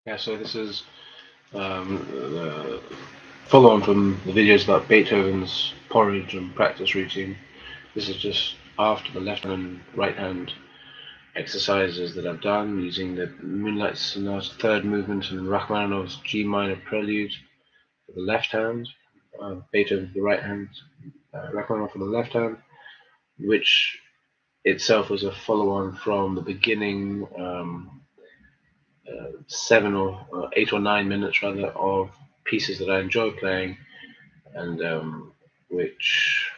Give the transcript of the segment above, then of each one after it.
Yeah, so this is the follow on from the videos about Beethoven's porridge and practice routine. This is just after the left hand and right hand exercises that I've done using the Moonlight Sonata third movement and Rachmaninoff's G minor prelude for the left hand, Beethoven for the right hand, Rachmaninoff for the left hand, which itself was a follow on from the beginning 8 or 9 minutes rather of pieces that I enjoy playing, and which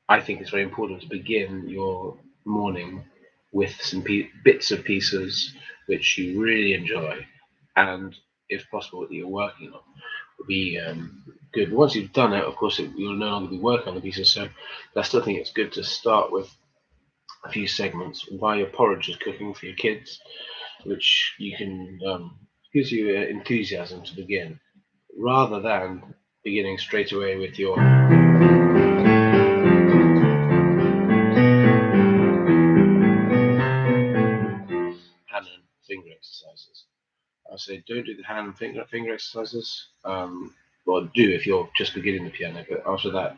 I think it's very important to begin your morning with some bits of pieces which you really enjoy, and if possible, that you're working on. Would be good. Once you've done it, of course, you'll no longer be working on the pieces. So I still think it's good to start with a few segments while your porridge is cooking for your kids, which you can gives you enthusiasm to begin, rather than beginning straight away with your hand and finger exercises. I say don't do the hand and finger exercises. Well, do if you're just beginning the piano, but after that,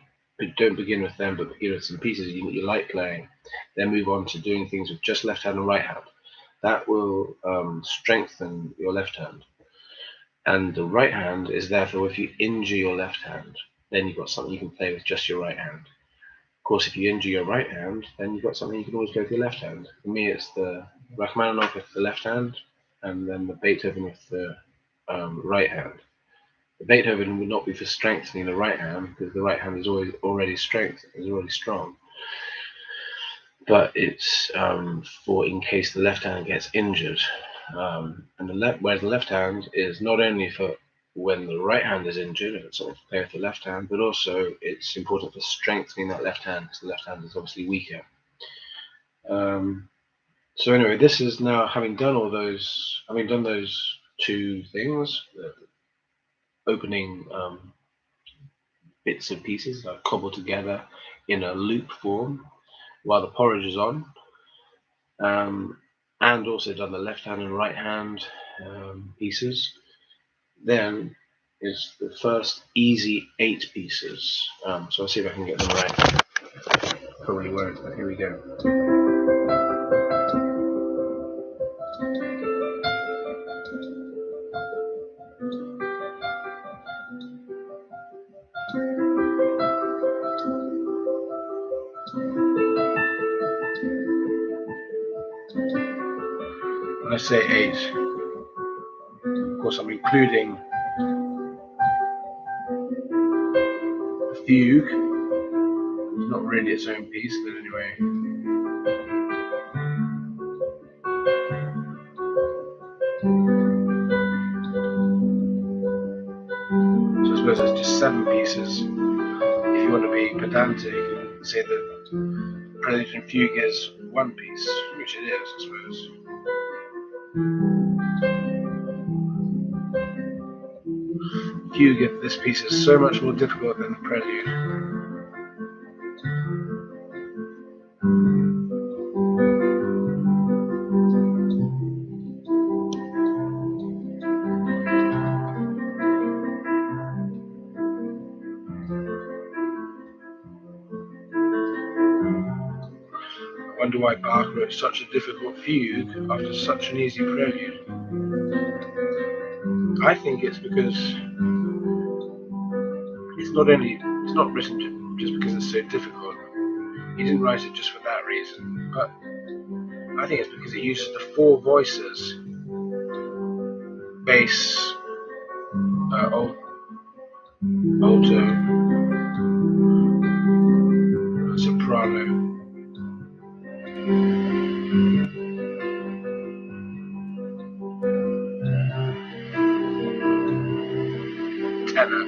don't begin with them, but begin with some pieces you like playing. Then move on to doing things with just left hand and right hand. That will strengthen your left hand. And the right hand is therefore, if you injure your left hand, then you've got something you can play with just your right hand. Of course, if you injure your right hand, then you've got something you can always go with your left hand. For me, it's the Rachmaninoff with the left hand, and then the Beethoven with the right hand. The Beethoven would not be for strengthening the right hand because the right hand is already strong. But it's for in case the left hand gets injured. And whereas the left hand is not only for when the right hand is injured, and it's something to play with the left hand, but also it's important for strengthening that left hand because the left hand is obviously weaker. Um, so anyway, this is now having done those two things, opening bits and pieces that I've cobbled together in a loop form while the porridge is on. And also done the left hand and right hand pieces. Then is the first easy 8 pieces. So I'll see if I can get them right. Probably won't, but here we go. When I say 8, of course I'm including the fugue. It's not really its own piece, but anyway. So I suppose it's just 7 pieces. If you want to be pedantic, you can say that prelude and fugue is 1 piece, which it is, I suppose. Fugue of this piece is so much more difficult than the prelude. I wonder why Bach wrote such a difficult fugue after such an easy prelude. I think it's because it's not written just because it's so difficult. He didn't write it just for that reason, but I think it's because it uses the 4 voices: bass, alto, soprano, tenor.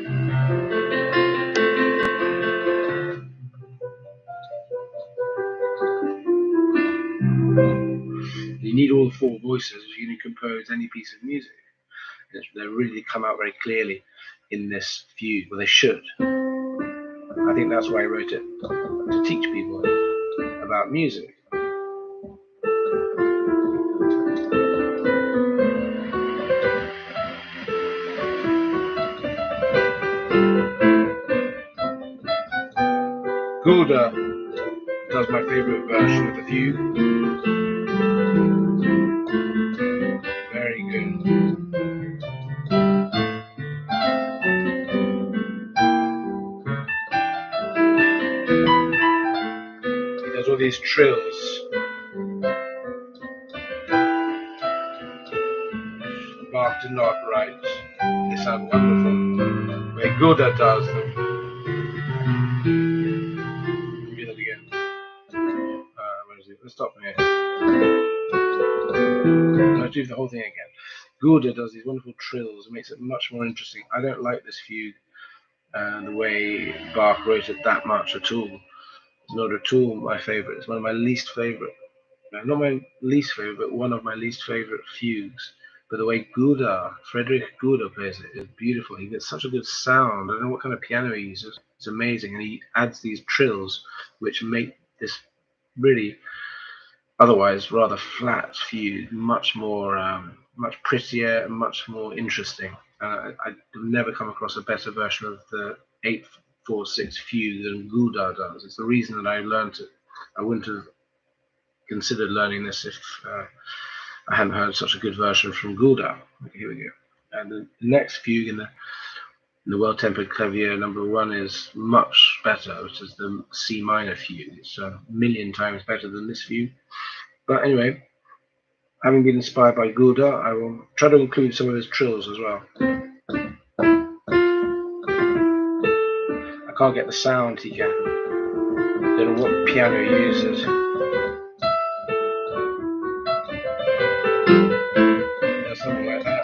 You need all 4 voices if you're going to compose any piece of music. They really come out very clearly in this fugue, well, they should. I think that's why I wrote it, to teach people about music. Gulda does my favorite version of the fugue. Very good. He does all these trills. Bach did not write. They sound wonderful. The way Gulda does them. Do that again. Where is it? Let's stop here. Let's do the whole thing again. Gulda does these wonderful trills. It makes it much more interesting. I don't like this fugue the way Bach wrote it that much at all. It's not at all my favorite. It's one of my least favorite. Not my least favorite, but one of my least favorite fugues. But the way Friedrich Gulda plays it is beautiful. He gets such a good sound. I don't know what kind of piano he uses. It's amazing. And he adds these trills, which make this really otherwise rather flat fugue much more, much prettier and much more interesting. I've never come across a better version of the 8-4-6 fugue than Gulda does. It's the reason that I learned it. I wouldn't have considered learning this if I hadn't heard such a good version from Gulda. Okay, here we go. And the next fugue in the Well-Tempered Clavier number 1 is much better, which is the C minor fugue. It's a million times better than this fugue. But anyway, having been inspired by Gulda, I will try to include some of his trills as well. I can't get the sound he can. Don't know what piano he uses. Yeah, something like that.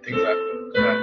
Things like that.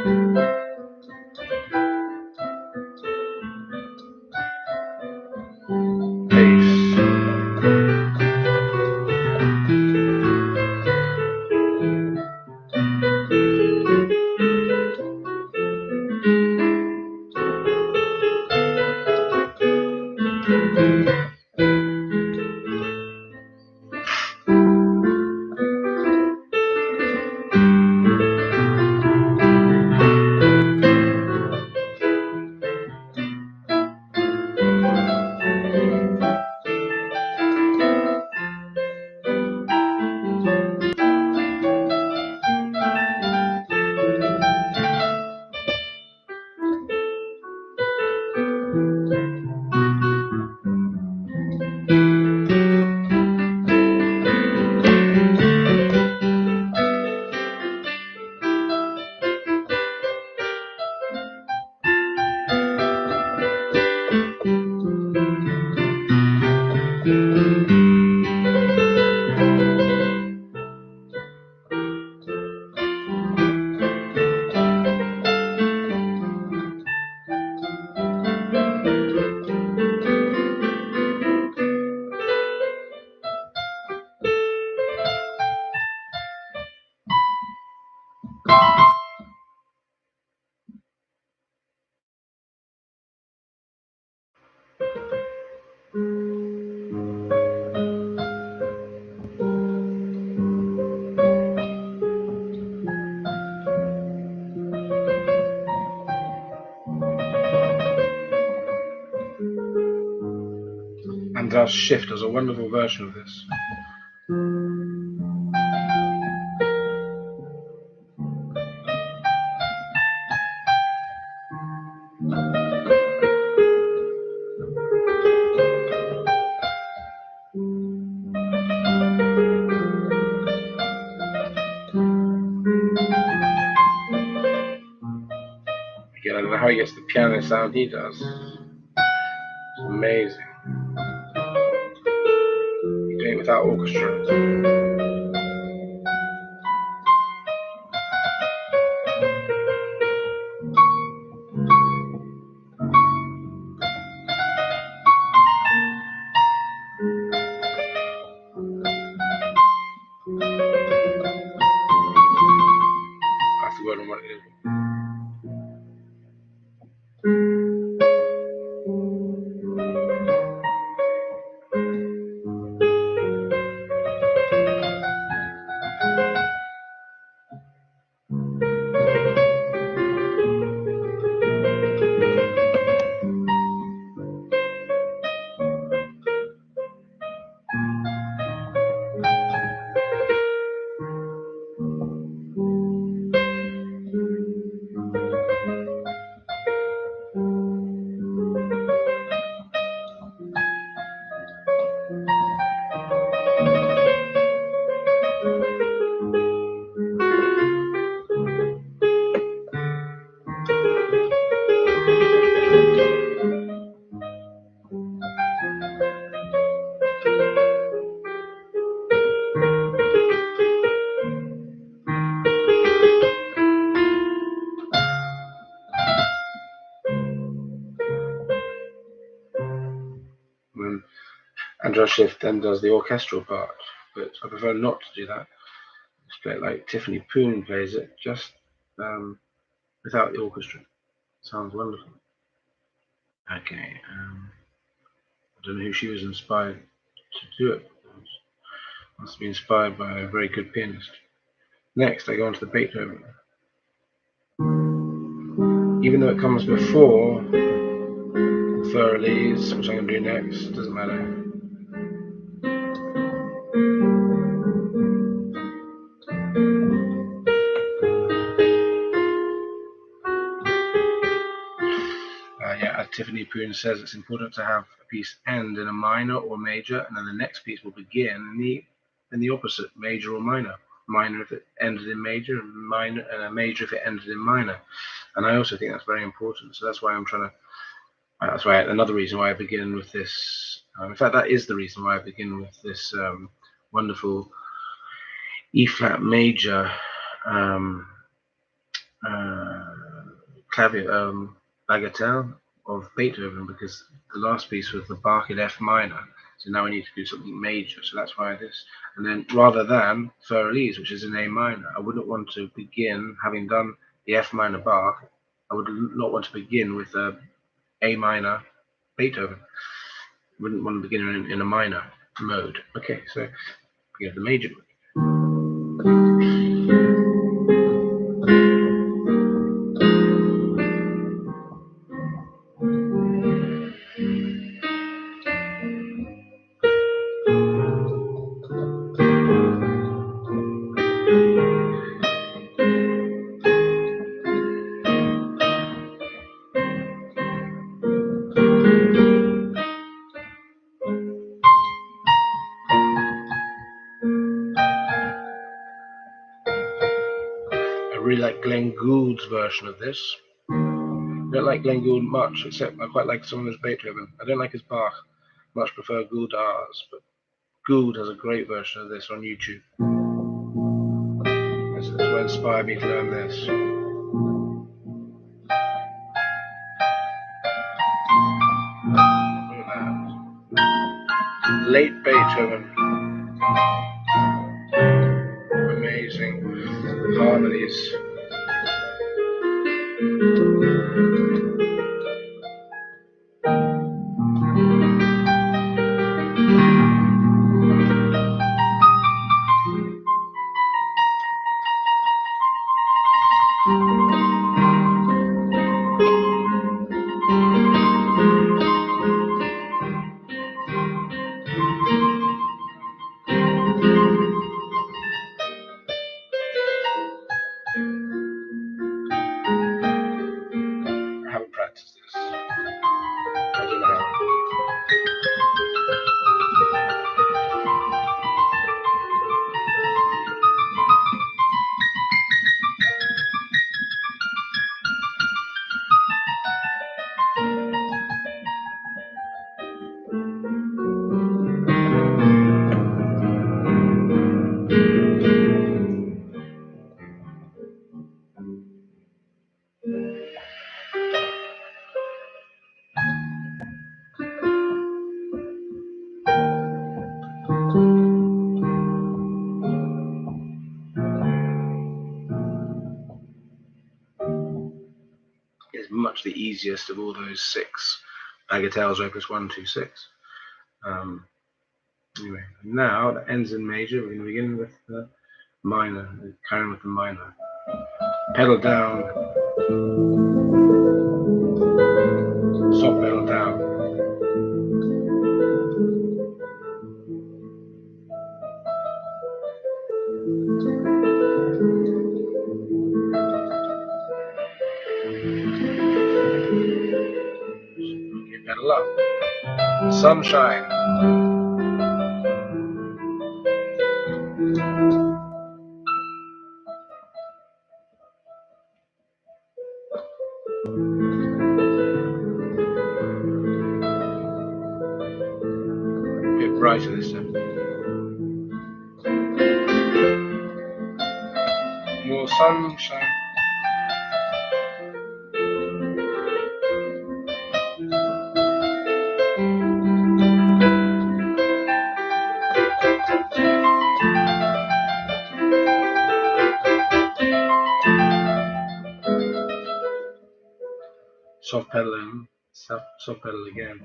Andras Schiff does a wonderful version of this. Again, I don't know how he gets the piano sound he does. It's amazing. He's doing it without orchestra. I've forgotten what it is. Andras Schiff then does the orchestral part, but I prefer not to do that. Just play it like Tiffany Poon plays it, just without the orchestra. Sounds wonderful. Okay, I don't know who she was inspired to do it. Must be inspired by a very good pianist. Next, I go on to the Beethoven. Even though it comes before Für Elise, which I'm going to do next, doesn't matter. As Tiffany Poon says, it's important to have a piece end in a minor or major, and then the next piece will begin in the opposite, major or minor. Minor if it ended in major, and minor and a major if it ended in minor. And I also think that's very important. So that's why I'm trying to. That's why another reason why I begin with this. In fact, that is the reason why I begin with this wonderful E flat major clavier bagatelle of Beethoven, because the last piece was the Bach in F minor. So now we need to do something major. So that's why this. And then rather than Für Elise, which is in A minor, I wouldn't want to begin, having done the F minor Bach, I would not want to begin with A minor Beethoven. Wouldn't want to begin in a minor mode. Okay, so we have the major mode. I really like Glenn Gould's version of this. I don't like Glenn Gould much, except I quite like some of his Beethoven. I don't like his Bach. Much prefer Gould's, but Gould has a great version of this on YouTube. This is what inspired me to learn this. Look at that. Late Beethoven. Amazing harmonies. I haven't practiced this. I don't know how. Is much the easiest of all those 6 bagatelles, opus 1, 2, 6. Anyway, now that ends in major. We're going to begin with the minor, carrying with the minor. Pedal down, soft pedal down. Okay, pedal up. Sunshine. A bit brighter this time. More sunshine. Soft pedaling, soft pedal again.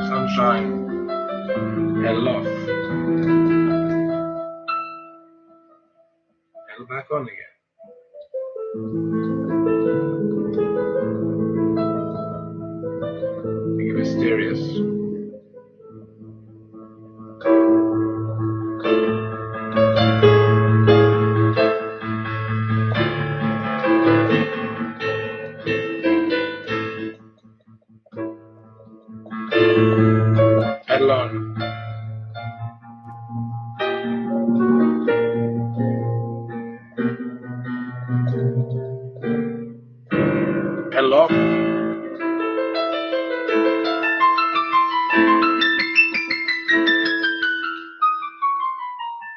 Sunshine, pedal off, pedal back on again. Make it mysterious. Pedal on. Pedal off.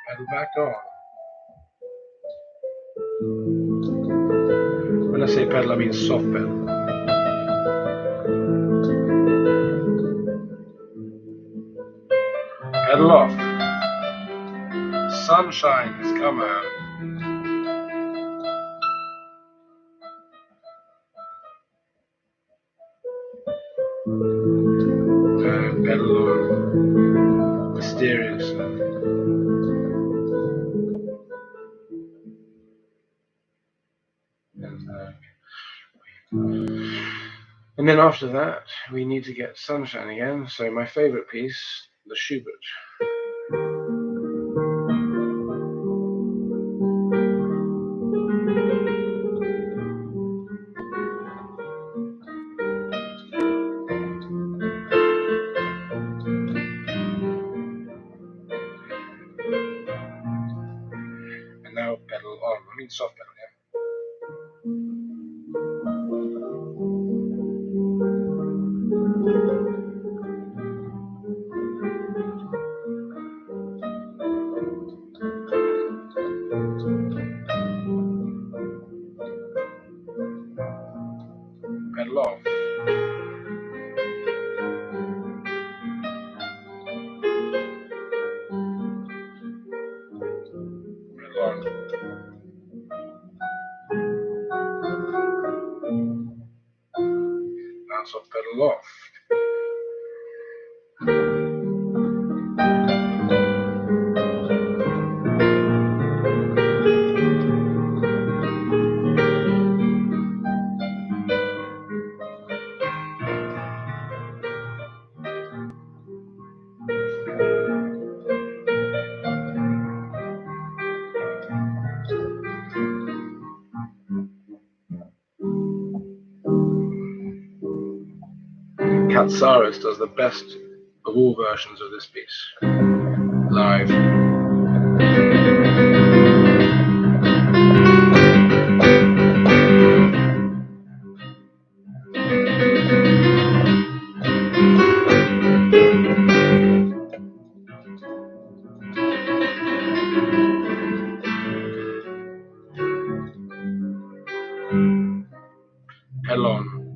Pedal back on. When I say pedal, I mean soft pedal. Pedal off. Sunshine has come out. Pedal on. Mysterious. And then after that, we need to get Sunshine again. So my favorite piece, the Schubert. And now pedal on. I mean soft pedal, yeah. Pedal off. Pedal on. Now soft pedal off. Katsaris does the best of all versions of this piece live. Pedal on.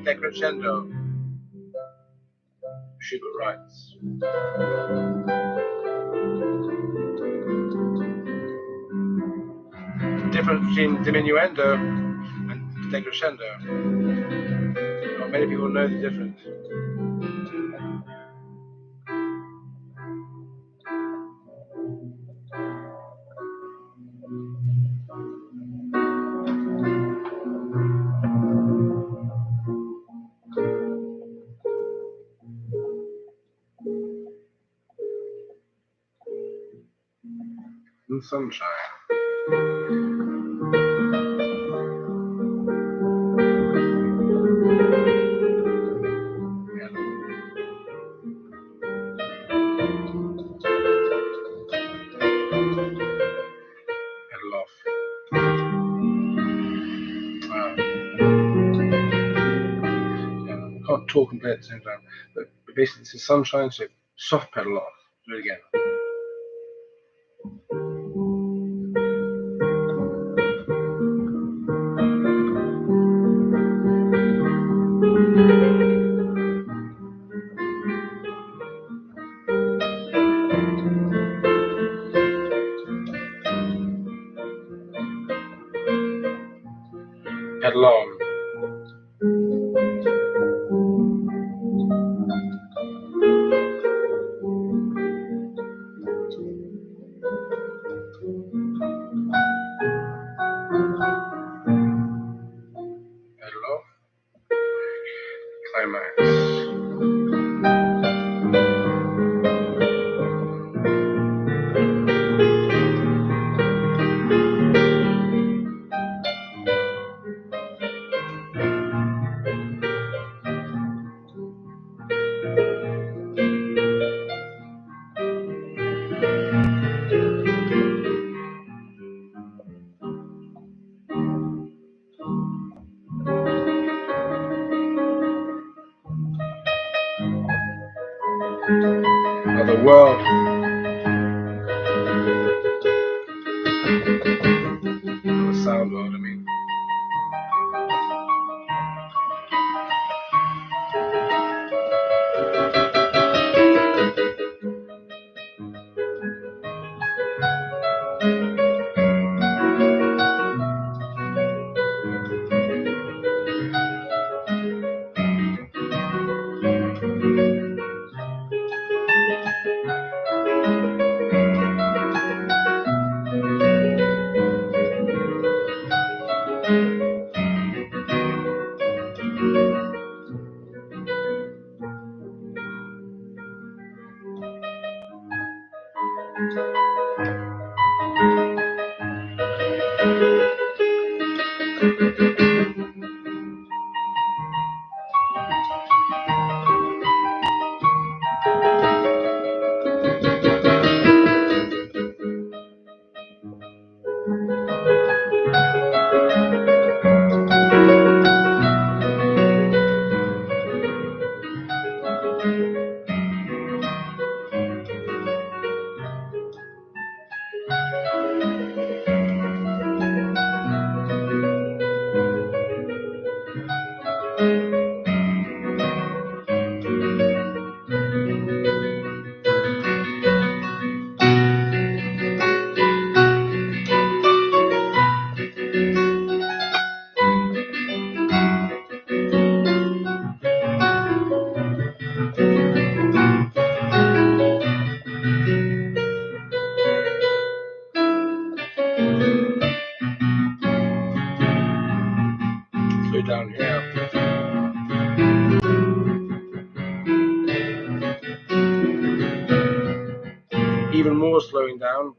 Decrescendo. Schubert writes. The difference between diminuendo and decrescendo. Not many people know the difference. And sunshine. Pedal off. Can't talk and play at the same time. But basically, this is sunshine, so soft pedal off. Do it again. Pedal on. Pedal off. Climax. Another world. The sound world, I mean. Slow down here. Even more slowing down.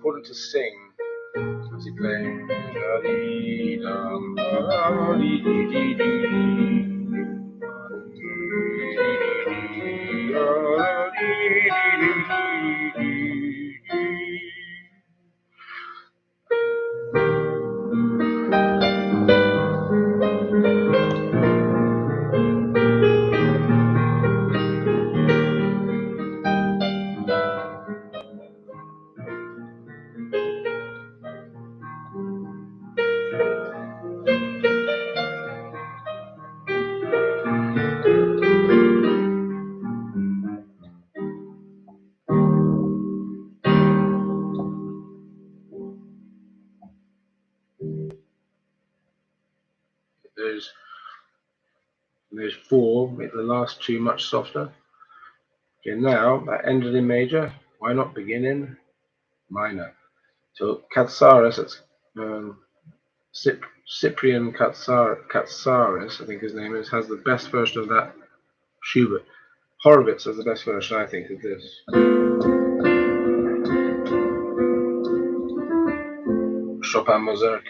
important to sing as you play. There's 4, make the last 2 much softer. Okay, now that ended in major, why not begin in minor? So Katsaris, that's Cyprian Katsaris, I think his name is, has the best version of that Schubert. Horowitz has the best version, I think, of this. Chopin Mazurka.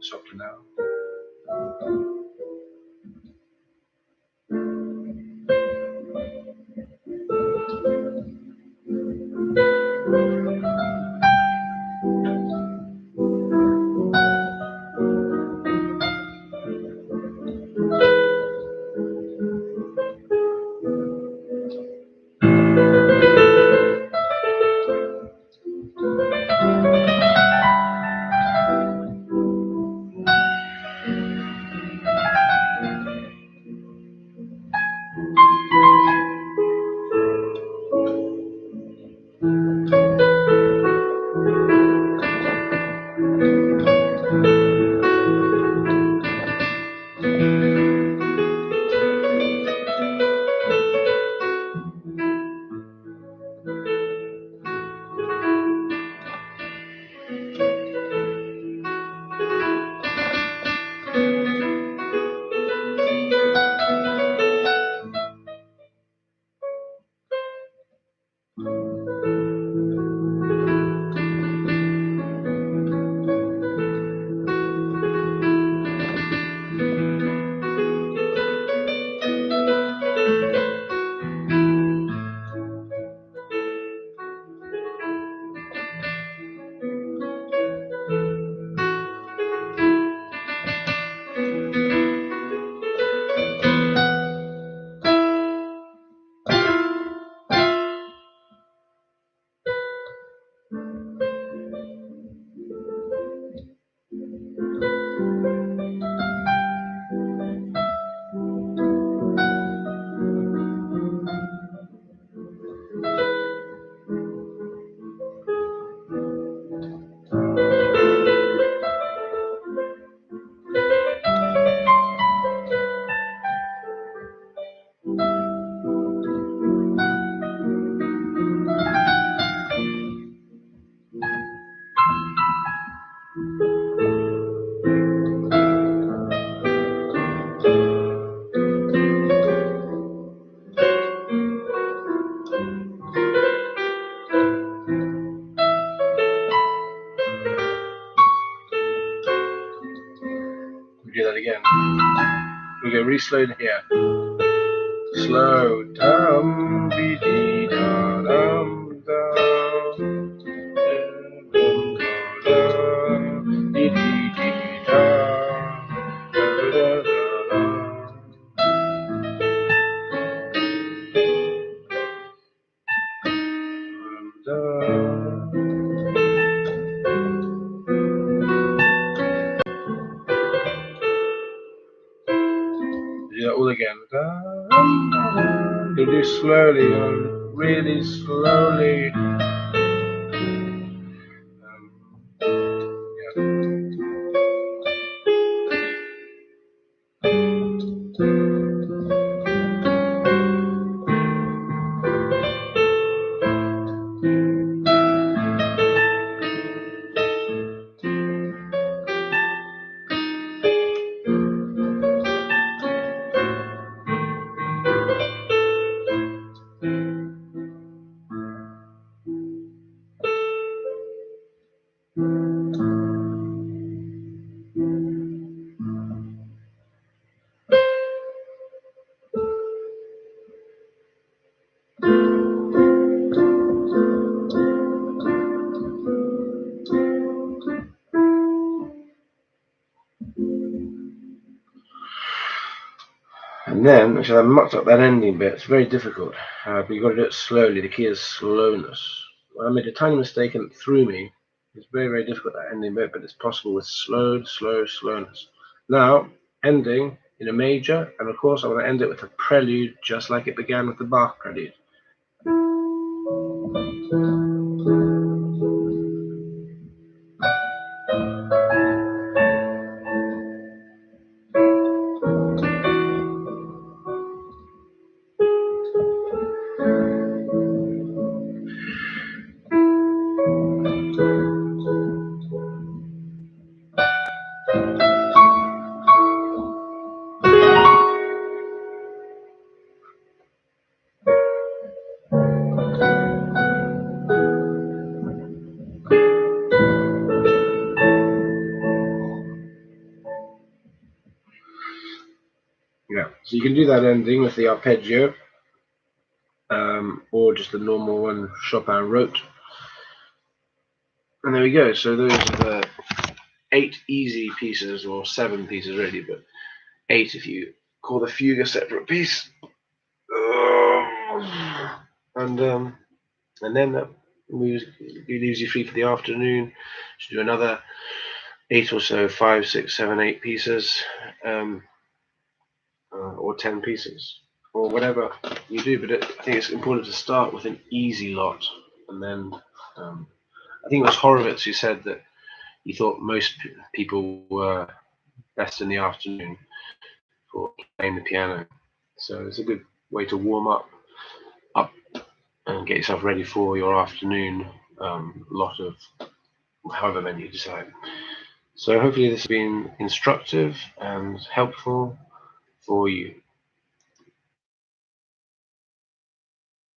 Softer now. do that again. We go really slow here. Slow. Dum dee dee da dum dum. Dee dee dee da. Da da da da. Do that all again. You do slowly, really slowly. And then, which I mucked up that ending bit, it's very difficult, but you've got to do it slowly. The key is slowness. I made a tiny mistake and it threw me. It's very, very difficult, that ending bit, but it's possible with slowness. Now, ending in a major, and of course I want to end it with a prelude, just like it began with the Bach prelude. Yeah, so you can do that ending with the arpeggio, or just the normal one Chopin wrote. And there we go. So those are the 8 easy pieces, or 7 pieces really, but 8 if you call the fugue a separate piece. And then that leaves you free for the afternoon to do another 8 or so, 5, 6, 7, 8 pieces, or 10 pieces, or whatever you do. But I think it's important to start with an easy lot, and then I think it was Horowitz who said that he thought most people were best in the afternoon for playing the piano. So it's a good way to warm up and get yourself ready for your afternoon lot of however many you decide. So hopefully this has been instructive and helpful for you.